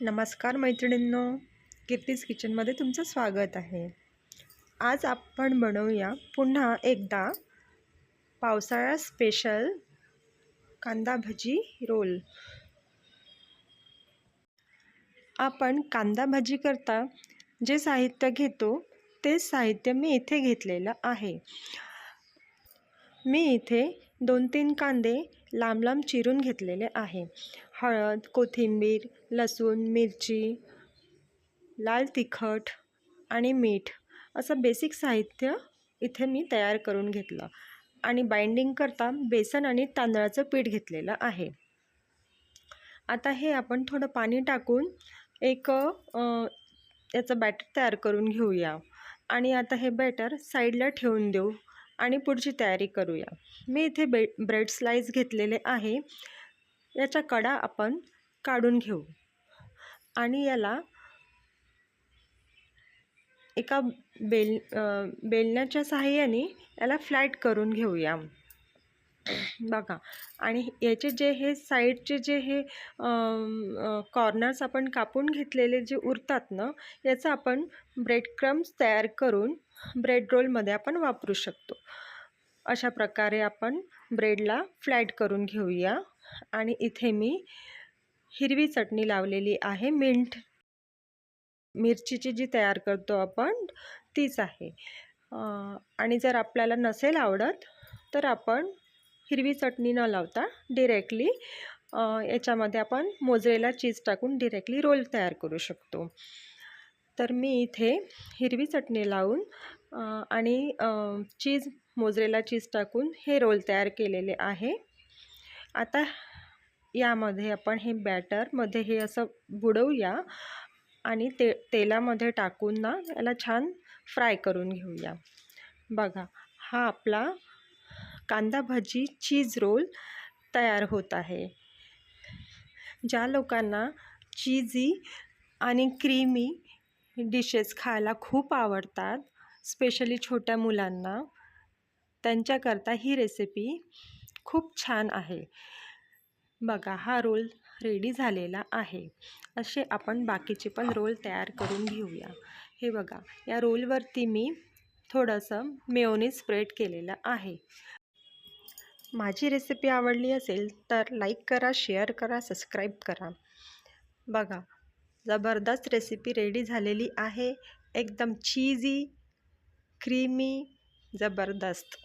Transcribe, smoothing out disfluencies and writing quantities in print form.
नमस्कार मैत्रिणींनो, कीर्तीज किचनमध्ये तुमचं स्वागत आहे। आज आपण बनवूया पुन्हा एकदा पावसाळा स्पेशल कांदा भजी रोल। आपण कांदा भजी करता जे साहित्य घेतो ते साहित्य मी इथे घेतलेलं आहे। मी इथे 2-3 कांदे लांब लांब चिरून घेतलेले आहे। हळद, कोथिंबीर, लसूण, मिरची, लाल तिखट आणि मीठ असं बेसिक साहित्य इथे मी तयार करून घेतलं आणि बाइंडिंग करता बेसन आणि तांदळाचं पीठ घेतलेलं आहे। आता हे आपण थोडं पाणी टाकून एक याचं बॅटर तयार करून घेऊया आणि आता हे बॅटर साईडला ठेवून देऊ आणि पुढची तयारी करूया। मी इथे ब्रेड स्लाइस घेतलेले आहे। याच्या कडा आपण काढून घेऊ आणि याला एका बेलण्याच्या सहाय्याने याला फ्लॅट करून घेऊया। बघा, आणि याचे जे हे साईडचे जे हे कॉर्नर्स आपण कापून घेतलेले जे उरतात ना, याचं आपण ब्रेड क्रम्स तयार करून ब्रेड रोलमध्ये आपण वापरू शकतो। अशा प्रकारे आपण ब्रेडला फ्लॅट करून घेऊया आणि इथे मी हिरवी चटणी लावलेली आहे, मिरचीची जी तयार करतो आपण तीच आहे। आणि जर आपल्याला नसेल आवडत तर आपण हिरवी चटणी न लावता डिरेक्टली याच्यामध्ये आपण मोझरेला चीज टाकून डिरेक्टली रोल तयार करू शकतो। तर मी इथे हिरवी चटणी लावून आणि मोझरेला चीज टाकून हे रोल तयार केलेले आहे। आता यामध्ये आपण हे बॅटरमध्ये हे असं बुडवूया आणि तेलामध्ये टाकून ना याला छान फ्राय करून घेऊया। बघा, हा आपला कांदा भजी चीज रोल तयार होत आहे। ज्या लोकांना चीजी आणि क्रीमी डिशेस खायला खूप आवडतात, स्पेशली छोट्या मुलांना, त्यांच्याकरता ही रेसिपी खूप छान आहे। बघा, हा रोल रेडी झालेला आहे। असे आपण बाकीचे पण रोल तयार करून घेऊया। हे बघा, या रोलवरती मी थोडंसं मेयोनीज स्प्रेड केलेलं आहे। माझी रेसिपी आवडली असेल तर लाईक करा, शेअर करा, सबस्क्राईब करा। बघा, जबरदस्त रेसिपी रेडी झालेली आहे, एकदम चीजी, क्रीमी, जबरदस्त।